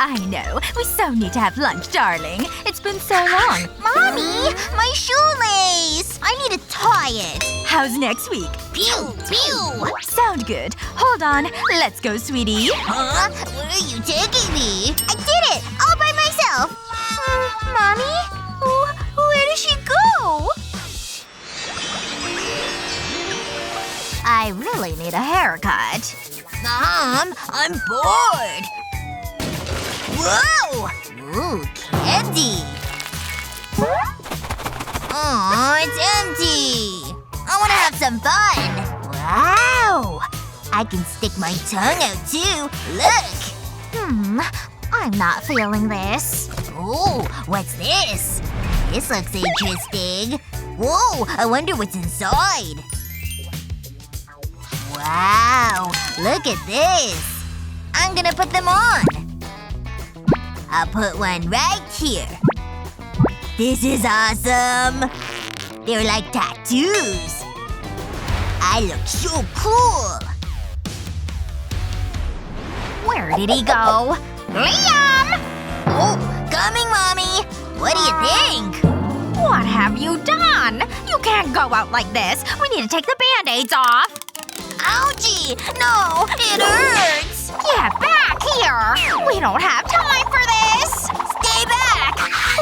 I know. We so need to have lunch, darling. It's been so long. Mommy! My shoelace! I need to tie it. How's next week? Pew! Pew! Sound good. Hold on. Let's go, sweetie. Huh? Where are you taking me? I did it! All by myself! Mommy? Where did she go? I really need a haircut. Mom, I'm bored! Whoa! Ooh, candy! Aw, it's empty! I wanna have some fun! Wow! I can stick my tongue out too! Look! I'm not feeling this. Ooh, what's this? This looks interesting. Whoa, I wonder what's inside. Wow, look at this. I'm gonna put them on. I'll put one right here. This is awesome. They're like tattoos. I look so cool. Where did he go? Liam! Oh, coming, Mommy. What do you think? What have you done? You can't go out like this. We need to take the band-aids off. Ouchie! No, it hurts! Get back here! We don't have time for this! Stay back!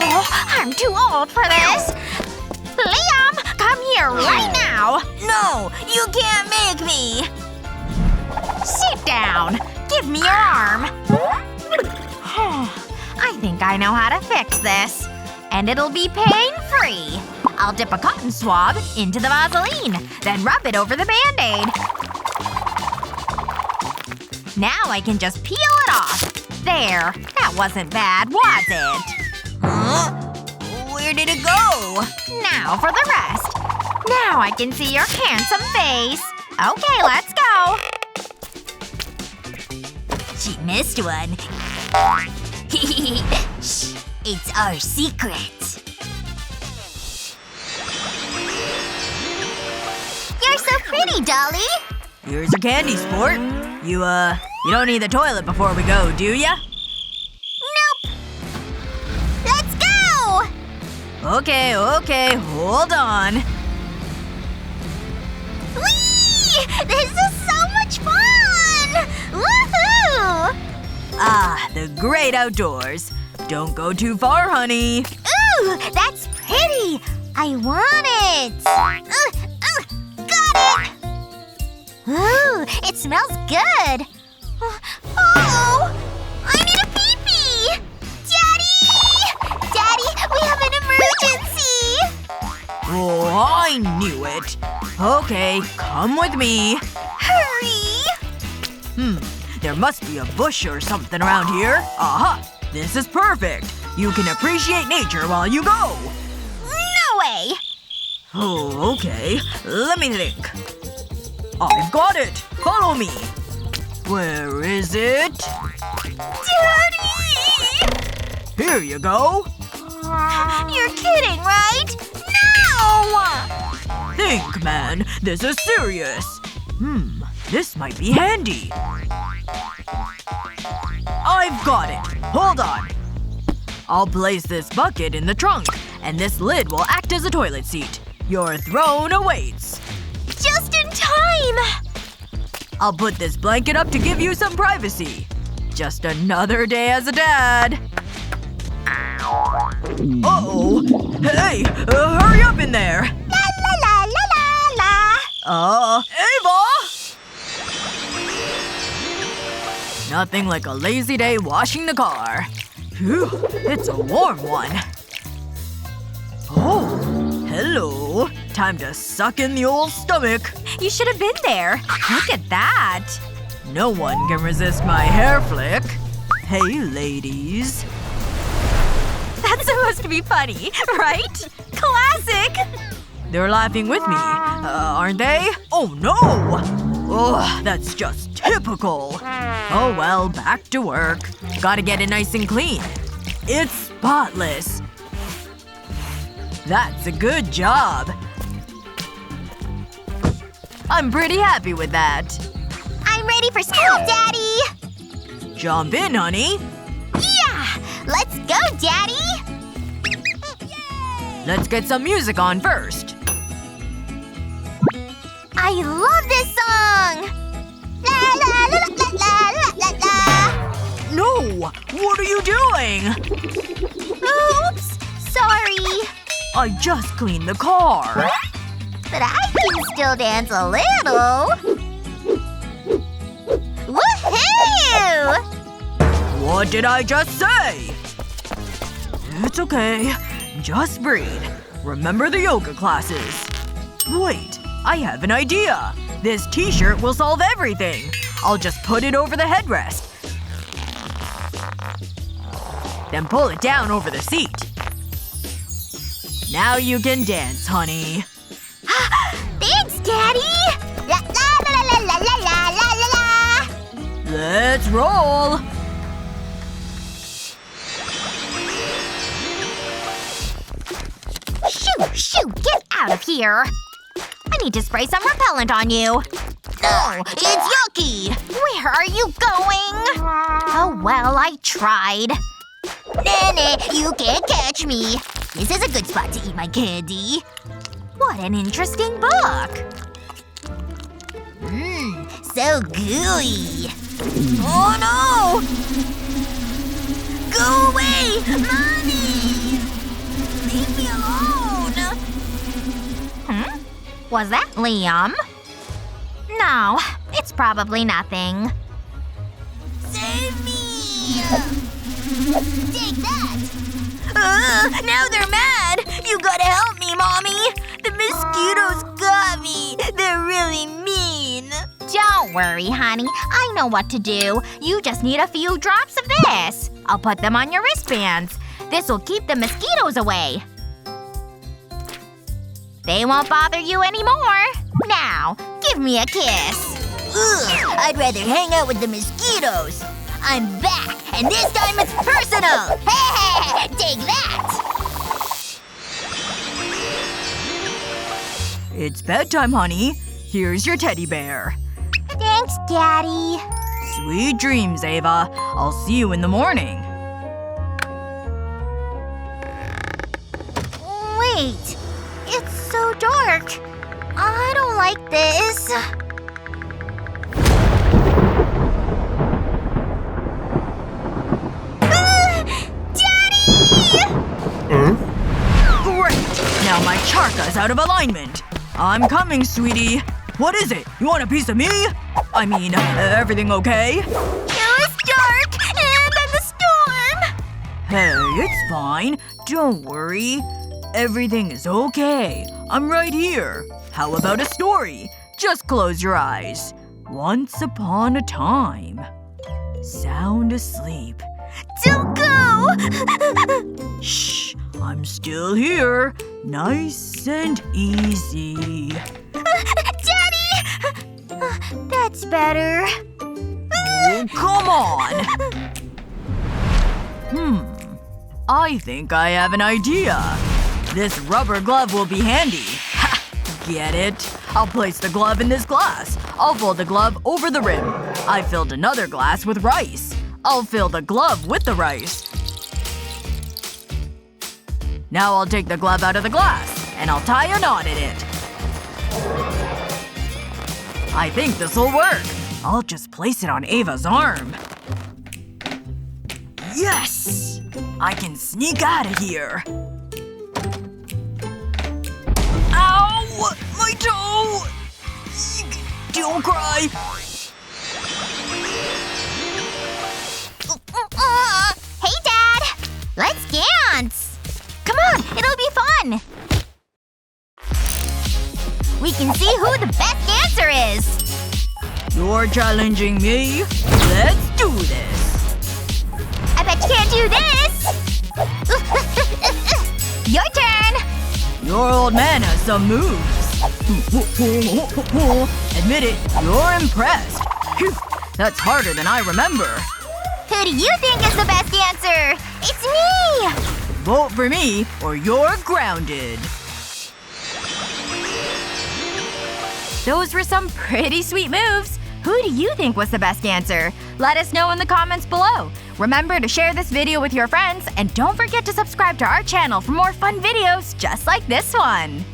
Oh, I'm too old for this! Liam! Come here right now! No! You can't make me! Sit down! Give me your arm! I think I know how to fix this. And it'll be pain-free. I'll dip a cotton swab into the Vaseline, then rub it over the Band-Aid. Now I can just peel it off. There. That wasn't bad, was it? Huh? Where did it go? Now for the rest. Now I can see your handsome face. Okay, let's go. She missed one. Shh. It's our secret. You're so pretty, Dolly. Here's your candy, sport. You don't need the toilet before we go, do ya? Nope. Let's go! Okay, hold on. Whee! This is so much fun! Woohoo! Ah, the great outdoors. Don't go too far, honey. Ooh, that's pretty! I want it! Got it! Ooh, it smells good! Oh! I need a pee-pee! Daddy! Daddy, we have an emergency! Oh, I knew it. Okay, come with me. Hurry! There must be a bush or something around here. Aha! This is perfect. You can appreciate nature while you go. No way! Oh, okay. Let me think. I've got it. Follow me. Where is it? Daddy! Here you go. You're kidding, right? No! Think, man. This is serious. This might be handy. I've got it. Hold on. I'll place this bucket in the trunk, and this lid will act as a toilet seat. Your throne awaits. Just in time! I'll put this blanket up to give you some privacy. Just another day as a dad. Uh-oh. Hey! Hurry up in there! La la la la la la! Ava! Nothing like a lazy day washing the car. Phew, it's a warm one. Oh, hello. Time to suck in the old stomach. You should have been there. Look at that. No one can resist my hair flick. Hey, ladies. That's supposed to be funny, right? Classic! They're laughing with me, aren't they? Oh no! Ugh, that's just typical. Oh well, back to work. Gotta get it nice and clean. It's spotless. That's a good job. I'm pretty happy with that. I'm ready for school, Daddy! Jump in, honey. Let's go, Daddy! Let's get some music on first. I love this song! La la la la la la la la! No! What are you doing? Oops! Sorry! I just cleaned the car. But I can still dance a little! Woohoo! What did I just say? It's okay. Just breathe. Remember the yoga classes. Wait. I have an idea. This t-shirt will solve everything. I'll just put it over the headrest. Then pull it down over the seat. Now you can dance, honey. Thanks, Daddy! La la la la la la la la la! Let's roll! Shoo! Get out of here! I need to spray some repellent on you. No! It's yucky! Where are you going? Oh well, I tried. Nah, you can't catch me. This is a good spot to eat my candy. What an interesting book. So gooey. Oh no! Go away! Mommy! Leave me alone! Was that Liam? No, it's probably nothing. Save me! Take that! Now they're mad! You gotta help me, Mommy! The mosquitoes got me! They're really mean! Don't worry, honey. I know what to do. You just need a few drops of this. I'll put them on your wristbands. This will keep the mosquitoes away. They won't bother you anymore. Now, give me a kiss. Ugh, I'd rather hang out with the mosquitoes. I'm back, and this time it's personal! Hey, take that! It's bedtime, honey. Here's your teddy bear. Thanks, Daddy. Sweet dreams, Ava. I'll see you in the morning. Wait. It's so dark. I don't like this. Daddy! Great! Now my charka's out of alignment. I'm coming, sweetie. What is it? You want a piece of me? I mean, everything okay? It was dark, and then the storm! Hey, it's fine. Don't worry. Everything is okay. I'm right here. How about a story? Just close your eyes. Once upon a time. Sound asleep. Don't go! Shh. I'm still here. Nice and easy. Daddy! That's better. Oh, come on! I think I have an idea. This rubber glove will be handy. Ha! Get it? I'll place the glove in this glass. I'll fold the glove over the rim. I filled another glass with rice. I'll fill the glove with the rice. Now I'll take the glove out of the glass, and I'll tie a knot in it. I think this'll work. I'll just place it on Ava's arm. Yes! I can sneak out of here. Ow! My toe! Don't cry! Hey, Dad! Let's dance! Come on, it'll be fun! We can see who the best dancer is! You're challenging me? Let's do this! I bet you can't do this! Your turn! Your old man has some moves. Admit it, you're impressed. Phew, that's harder than I remember. Who do you think is the best dancer? It's me! Vote for me, or you're grounded. Those were some pretty sweet moves. Who do you think was the best dancer? Let us know in the comments below. Remember to share this video with your friends and don't forget to subscribe to our channel for more fun videos just like this one.